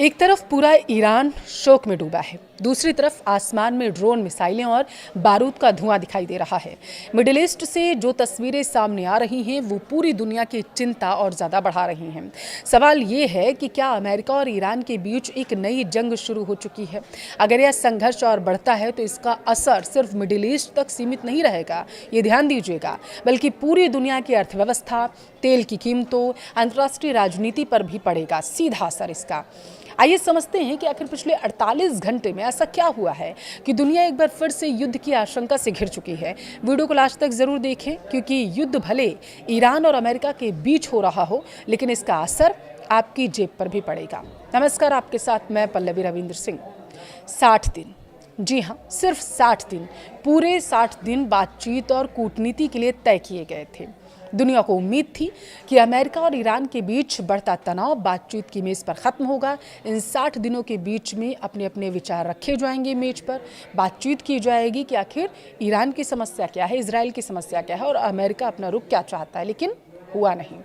एक तरफ पूरा ईरान शोक में डूबा है, दूसरी तरफ आसमान में ड्रोन मिसाइलें और बारूद का धुआं दिखाई दे रहा है। मिडिल ईस्ट से जो तस्वीरें सामने आ रही हैं वो पूरी दुनिया की चिंता और ज़्यादा बढ़ा रही हैं। सवाल ये है कि क्या अमेरिका और ईरान के बीच एक नई जंग शुरू हो चुकी है? अगर यह संघर्ष और बढ़ता है तो इसका असर सिर्फ मिडिल ईस्ट तक सीमित नहीं रहेगा, ये ध्यान दीजिएगा, बल्कि पूरी दुनिया की अर्थव्यवस्था, तेल की कीमतों, अंतर्राष्ट्रीय राजनीति पर भी पड़ेगा सीधा असर इसका। आइए समझते हैं कि आखिर पिछले 48 घंटे में ऐसा क्या हुआ है कि दुनिया एक बार फिर से युद्ध की आशंका से घिर चुकी है। वीडियो को लास्ट तक जरूर देखें, क्योंकि युद्ध भले ईरान और अमेरिका के बीच हो रहा हो, लेकिन इसका असर आपकी जेब पर भी पड़ेगा। नमस्कार, आपके साथ मैं पल्लवी रविंद्र सिंह। 60 दिन, जी हाँ, सिर्फ 60 दिन, पूरे 60 दिन बातचीत और कूटनीति के लिए तय किए गए थे। दुनिया को उम्मीद थी कि अमेरिका और ईरान के बीच बढ़ता तनाव बातचीत की मेज़ पर ख़त्म होगा। इन 60 दिनों के बीच में अपने अपने विचार रखे जाएंगे मेज पर, बातचीत की जाएगी कि आखिर ईरान की समस्या क्या है, इजराइल की समस्या क्या है और अमेरिका अपना रुख क्या चाहता है। लेकिन हुआ नहीं।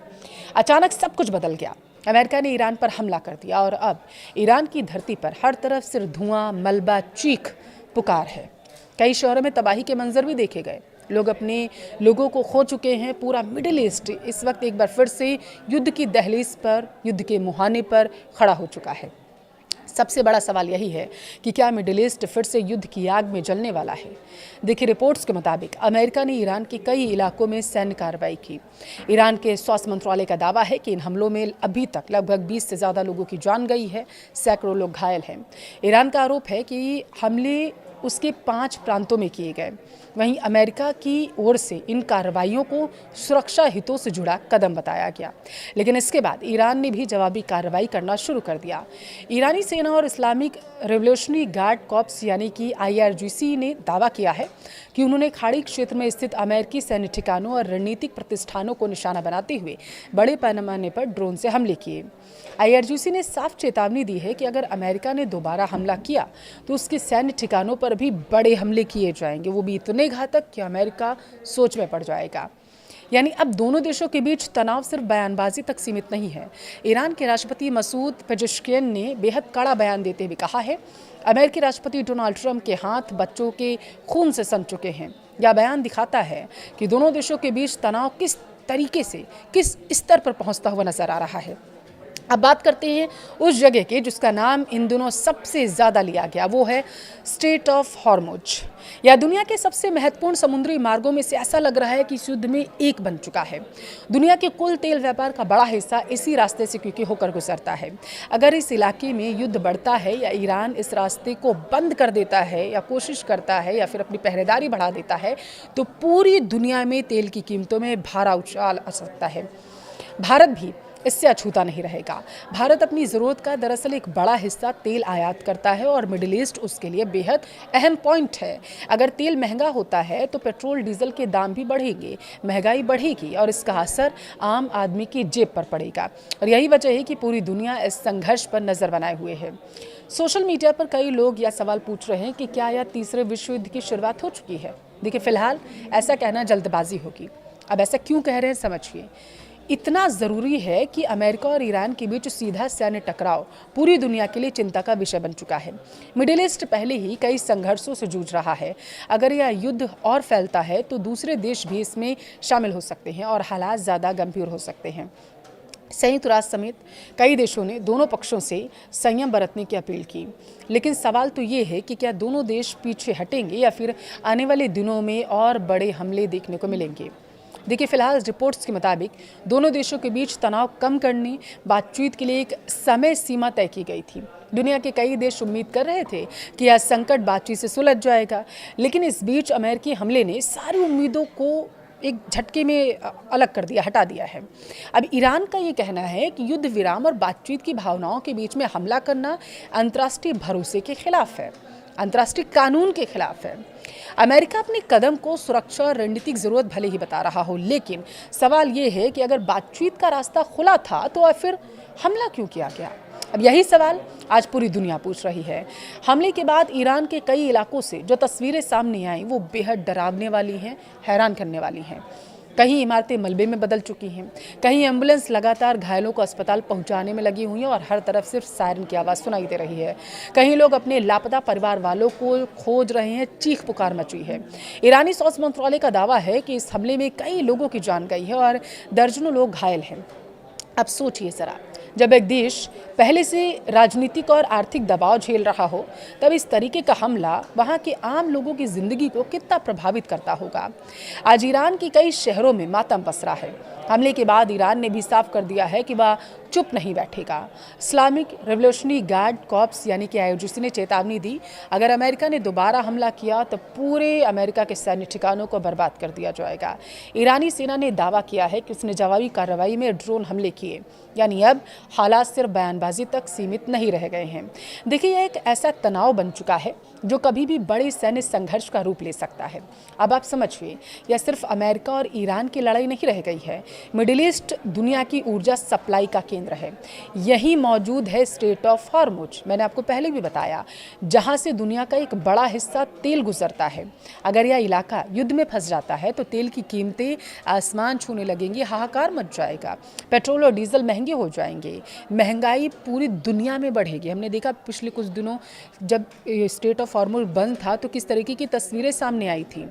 अचानक सब कुछ बदल गया। अमेरिका ने ईरान पर हमला कर दिया और अब ईरान की धरती पर हर तरफ सिर्फ धुआं, मलबा, चीख पुकार है। कई शहरों में तबाही के मंजर भी देखे गए। लोग अपने लोगों को खो चुके हैं। पूरा मिडिल ईस्ट इस वक्त एक बार फिर से युद्ध की दहलीज पर, युद्ध के मुहाने पर खड़ा हो चुका है। सबसे बड़ा सवाल यही है कि क्या मिडिल ईस्ट फिर से युद्ध की आग में जलने वाला है। देखिए, रिपोर्ट्स के मुताबिक अमेरिका ने ईरान के कई इलाकों में सैन्य कार्रवाई की। ईरान के स्वास्थ्य मंत्रालय का दावा है कि इन हमलों में अभी तक लगभग 20 से ज़्यादा लोगों की जान गई है, सैकड़ों लोग घायल हैं। ईरान का आरोप है कि हमले उसके 5 प्रांतों में किए गए। वहीं अमेरिका की ओर से इन कार्रवाइयों को सुरक्षा हितों से जुड़ा कदम बताया गया, लेकिन इसके बाद ईरान ने भी जवाबी कार्रवाई करना शुरू कर दिया। ईरानी सेना और इस्लामिक रेवोल्यूशनरी गार्ड कॉर्प्स यानी कि IRGC ने दावा किया है कि उन्होंने खाड़ी क्षेत्र में स्थित अमेरिकी सैन्य ठिकानों और रणनीतिक प्रतिष्ठानों को निशाना बनाते हुए बड़े पैमाने पर ड्रोन से हमले किए। IRGC ने साफ चेतावनी दी है कि अगर अमेरिका ने दोबारा हमला किया तो उसके सैन्य ठिकानों पर भी बड़े हमले किए जाएंगे, वो भी इतने घातक कि अमेरिका सोच में पड़ जाएगा। यानी अब दोनों देशों के बीच तनाव सिर्फ बयानबाजी तक सीमित नहीं है। ईरान के राष्ट्रपति मसूद पेजेश्कियन ने बेहद कड़ा बयान देते हुए कहा है, अमेरिकी राष्ट्रपति डोनाल्ड ट्रंप के हाथ बच्चों के खून से सन चुके हैं। यह बयान दिखाता है कि दोनों देशों के बीच तनाव किस तरीके से, किस स्तर पर पहुंचता हुआ नजर आ रहा है। अब बात करते हैं उस जगह के जिसका नाम इन दिनों सबसे ज़्यादा लिया गया, वो है स्ट्रेट ऑफ हॉर्मुज। यह दुनिया के सबसे महत्वपूर्ण समुद्री मार्गों में से ऐसा लग रहा है कि इस युद्ध में एक बन चुका है। दुनिया के कुल तेल व्यापार का बड़ा हिस्सा इसी रास्ते से क्योंकि होकर गुजरता है। अगर इस इलाके में युद्ध बढ़ता है या ईरान इस रास्ते को बंद कर देता है या कोशिश करता है या फिर अपनी पहरेदारी बढ़ा देता है तो पूरी दुनिया में तेल की कीमतों में भारा उछाल आ सकता है। भारत भी इससे अछूता नहीं रहेगा। भारत अपनी ज़रूरत का दरअसल एक बड़ा हिस्सा तेल आयात करता है और मिडिल ईस्ट उसके लिए बेहद अहम पॉइंट है। अगर तेल महंगा होता है तो पेट्रोल डीजल के दाम भी बढ़ेंगे, महंगाई बढ़ेगी और इसका असर आम आदमी की जेब पर पड़ेगा। और यही वजह है कि पूरी दुनिया इस संघर्ष पर नज़र बनाए हुए है। सोशल मीडिया पर कई लोग यह सवाल पूछ रहे हैं कि क्या यह तीसरे विश्व युद्ध की शुरुआत हो चुकी है। देखिए, फिलहाल ऐसा कहना जल्दबाजी होगी। अब ऐसा क्यों कह रहे हैं, समझिए। इतना ज़रूरी है कि अमेरिका और ईरान के बीच सीधा सैन्य टकराव पूरी दुनिया के लिए चिंता का विषय बन चुका है। मिडिल ईस्ट पहले ही कई संघर्षों से जूझ रहा है। अगर यह युद्ध और फैलता है तो दूसरे देश भी इसमें शामिल हो सकते हैं और हालात ज़्यादा गंभीर हो सकते हैं। संयुक्त राष्ट्र समेत कई देशों ने दोनों पक्षों से संयम बरतने की अपील की, लेकिन सवाल तो ये है कि क्या दोनों देश पीछे हटेंगे या फिर आने वाले दिनों में और बड़े हमले देखने को मिलेंगे। देखिए, फिलहाल रिपोर्ट्स के मुताबिक दोनों देशों के बीच तनाव कम करने बातचीत के लिए एक समय सीमा तय की गई थी। दुनिया के कई देश उम्मीद कर रहे थे कि यह संकट बातचीत से सुलझ जाएगा, लेकिन इस बीच अमेरिकी हमले ने सारी उम्मीदों को एक झटके में अलग कर दिया, हटा दिया है। अब ईरान का ये कहना है कि युद्ध विराम और बातचीत की भावनाओं के बीच में हमला करना अंतर्राष्ट्रीय भरोसे के खिलाफ है, अंतर्राष्ट्रीय कानून के खिलाफ है। अमेरिका अपने कदम को सुरक्षा और रणनीतिक जरूरत भले ही बता रहा हो, लेकिन सवाल ये है कि अगर बातचीत का रास्ता खुला था तो फिर हमला क्यों किया गया। अब यही सवाल आज पूरी दुनिया पूछ रही है। हमले के बाद ईरान के कई इलाकों से जो तस्वीरें सामने आई वो बेहद डरावने वाली हैं, हैरान करने वाली हैं। कहीं इमारतें मलबे में बदल चुकी हैं, कहीं एम्बुलेंस लगातार घायलों को अस्पताल पहुंचाने में लगी हुई है और हर तरफ सिर्फ सायरन की आवाज़ सुनाई दे रही है। कहीं लोग अपने लापता परिवार वालों को खोज रहे हैं, चीख पुकार मची है। ईरानी स्वास्थ्य मंत्रालय का दावा है कि इस हमले में कई लोगों की जान गई है और दर्जनों लोग घायल हैं। अब सोचिए जरा, जब एक देश पहले से राजनीतिक और आर्थिक दबाव झेल रहा हो, तब इस तरीके का हमला वहां के आम लोगों की जिंदगी को कितना प्रभावित करता होगा। आज ईरान के कई शहरों में मातम पसरा है। हमले के बाद ईरान ने भी साफ कर दिया है कि वह चुप नहीं बैठेगा। इस्लामिक रेवोल्यूशनरी गार्ड कॉर्प्स यानी कि आईआरजीसी ने चेतावनी दी, अगर अमेरिका ने दोबारा हमला किया तो पूरे अमेरिका के सैन्य ठिकानों को बर्बाद कर दिया जाएगा। ईरानी सेना ने दावा किया है कि उसने जवाबी कार्रवाई में ड्रोन हमले किए, यानी अब हालात सिर्फ बयानबाजी तक सीमित नहीं रह गए हैं। देखिए, यह एक ऐसा तनाव बन चुका है जो कभी भी बड़े सैन्य संघर्ष का रूप ले सकता है। अब आप समझिए, यह सिर्फ अमेरिका और ईरान की लड़ाई नहीं रह गई है। मिडिल ईस्ट दुनिया की ऊर्जा सप्लाई का केंद्र है। यहीं मौजूद है स्ट्रेट ऑफ हॉर्मुज, मैंने आपको पहले भी बताया, जहां से दुनिया का एक बड़ा हिस्सा तेल गुजरता है। अगर यह इलाका युद्ध में फंस जाता है तो तेल की कीमतें आसमान छूने लगेंगी, हाहाकार मच जाएगा, पेट्रोल और डीजल महंगे हो जाएंगे, महंगाई पूरी दुनिया में बढ़ेगी। हमने देखा पिछले कुछ दिनों जब स्ट्रेट ऑफ हॉर्मुज बंद था तो किस तरीके की तस्वीरें सामने आई थी।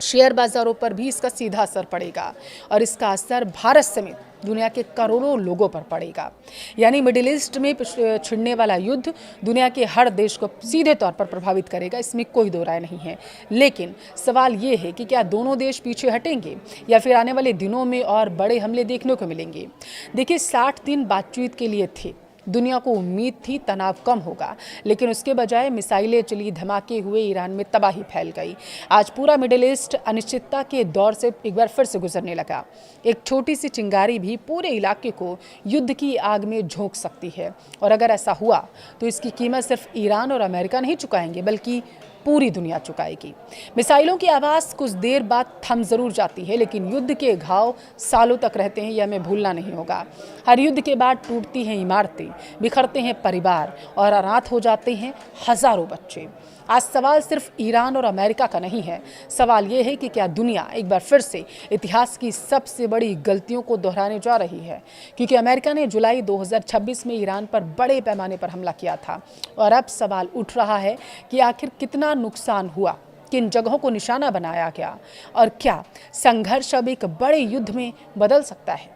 शेयर बाजारों पर भी इसका सीधा असर पड़ेगा और इसका असर भारत समेत दुनिया के करोड़ों लोगों पर पड़ेगा। यानी मिडिल ईस्ट में छिड़ने वाला युद्ध दुनिया के हर देश को सीधे तौर पर प्रभावित करेगा, इसमें कोई दो राय नहीं है। लेकिन सवाल ये है कि क्या दोनों देश पीछे हटेंगे या फिर आने वाले दिनों में और बड़े हमले देखने को मिलेंगे। देखिए, 60 दिन बातचीत के लिए थे, दुनिया को उम्मीद थी तनाव कम होगा, लेकिन उसके बजाय मिसाइलें चली, धमाके हुए, ईरान में तबाही फैल गई। आज पूरा मिडिल ईस्ट अनिश्चितता के दौर से एक बार फिर से गुजरने लगा। एक छोटी सी चिंगारी भी पूरे इलाके को युद्ध की आग में झोंक सकती है और अगर ऐसा हुआ तो इसकी कीमत सिर्फ ईरान और अमेरिका नहीं चुकाएंगे बल्कि पूरी दुनिया चुकाएगी। मिसाइलों की आवाज़ कुछ देर बाद थम जरूर जाती है, लेकिन युद्ध के घाव सालों तक रहते हैं, यह हमें भूलना नहीं होगा। हर युद्ध के बाद टूटती हैं इमारतें, बिखरते हैं परिवार और अनाथ हो जाते हैं हजारों बच्चे। आज सवाल सिर्फ ईरान और अमेरिका का नहीं है, सवाल ये है कि क्या दुनिया एक बार फिर से इतिहास की सबसे बड़ी गलतियों को दोहराने जा रही है। क्योंकि अमेरिका ने जुलाई 2026 में ईरान पर बड़े पैमाने पर हमला किया था और अब सवाल उठ रहा है कि आखिर कितना नुकसान हुआ, किन जगहों को निशाना बनाया गया और क्या संघर्ष अब एक बड़े युद्ध में बदल सकता है।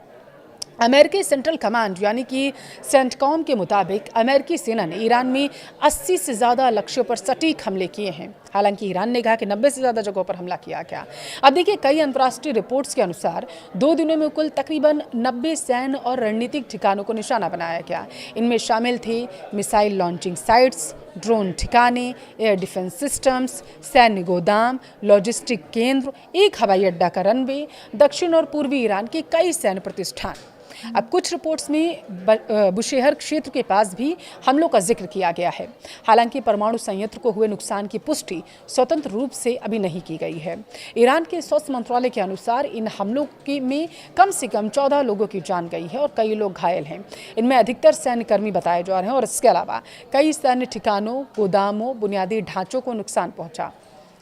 अमेरिकी सेंट्रल कमांड यानी कि सेंटकॉम के मुताबिक अमेरिकी सेना ने ईरान में 80 से ज़्यादा लक्ष्यों पर सटीक हमले किए हैं। हालांकि ईरान ने कहा कि 90 से ज़्यादा जगहों पर हमला किया गया। अब देखिए, कई अंतर्राष्ट्रीय रिपोर्ट्स के अनुसार 2 दिनों में कुल तकरीबन 90 सैन्य और रणनीतिक ठिकानों को निशाना बनाया गया। इनमें शामिल थे मिसाइल लॉन्चिंग साइट्स, ड्रोन ठिकाने, एयर डिफेंस सिस्टम्स, सैन्य गोदाम, लॉजिस्टिक केंद्र, एक हवाई अड्डा का रनवे, दक्षिण और पूर्वी ईरान के कई सैन्य प्रतिष्ठान। अब कुछ रिपोर्ट्स में बुशेहर क्षेत्र के पास भी हमलों का जिक्र किया गया है। हालांकि परमाणु संयंत्र को हुए नुकसान की पुष्टि स्वतंत्र रूप से अभी नहीं की गई है। ईरान के स्वास्थ्य मंत्रालय के अनुसार इन हमलों में कम से कम 14 लोगों की जान गई है और कई लोग घायल हैं। इनमें अधिकतर सैन्य कर्मी बताए जा रहे हैं और इसके अलावा कई सैन्य ठिकानों, गोदामों, बुनियादी ढांचों को नुकसान पहुंचा।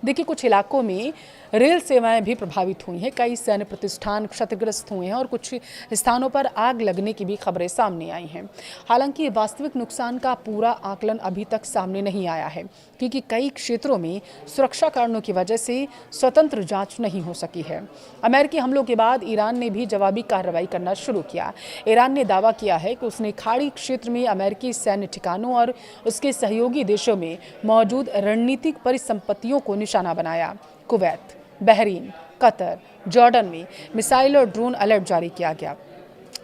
देखिए, कुछ इलाकों में रेल सेवाएं भी प्रभावित हुई हैं, कई सैन्य प्रतिष्ठान क्षतिग्रस्त हुए हैं और कुछ स्थानों पर आग लगने की भी खबरें सामने आई हैं। हालांकि वास्तविक नुकसान का पूरा आकलन अभी तक सामने नहीं आया है, क्योंकि कई क्षेत्रों में सुरक्षा कारणों की वजह से स्वतंत्र जांच नहीं हो सकी है। अमेरिकी हमलों के बाद ईरान ने भी जवाबी कार्रवाई करना शुरू किया। ईरान ने दावा किया है कि उसने खाड़ी क्षेत्र में अमेरिकी सैन्य ठिकानों और उसके सहयोगी देशों में मौजूद रणनीतिक परिसंपत्तियों को निशाना बनाया। कुवैत, बहरीन, कतर, जॉर्डन में मिसाइल और ड्रोन अलर्ट जारी किया गया।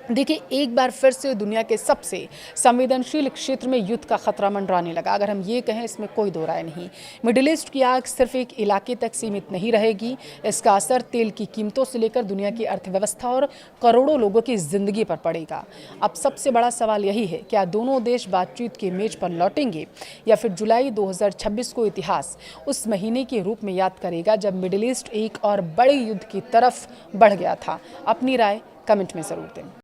देखिए, एक बार फिर से दुनिया के सबसे संवेदनशील क्षेत्र में युद्ध का खतरा मंडराने लगा। अगर हम ये कहें, इसमें कोई दो राय नहीं। मिडिल ईस्ट की आग सिर्फ एक इलाके तक सीमित नहीं रहेगी, इसका असर तेल की कीमतों से लेकर दुनिया की अर्थव्यवस्था और करोड़ों लोगों की जिंदगी पर पड़ेगा। अब सबसे बड़ा सवाल यही है, क्या दोनों देश बातचीत के मेज पर लौटेंगे या फिर जुलाई 2026 को इतिहास उस महीने के रूप में याद करेगा जब मिडिल ईस्ट एक और बड़े युद्ध की तरफ बढ़ गया था। अपनी राय कमेंट में ज़रूर दें।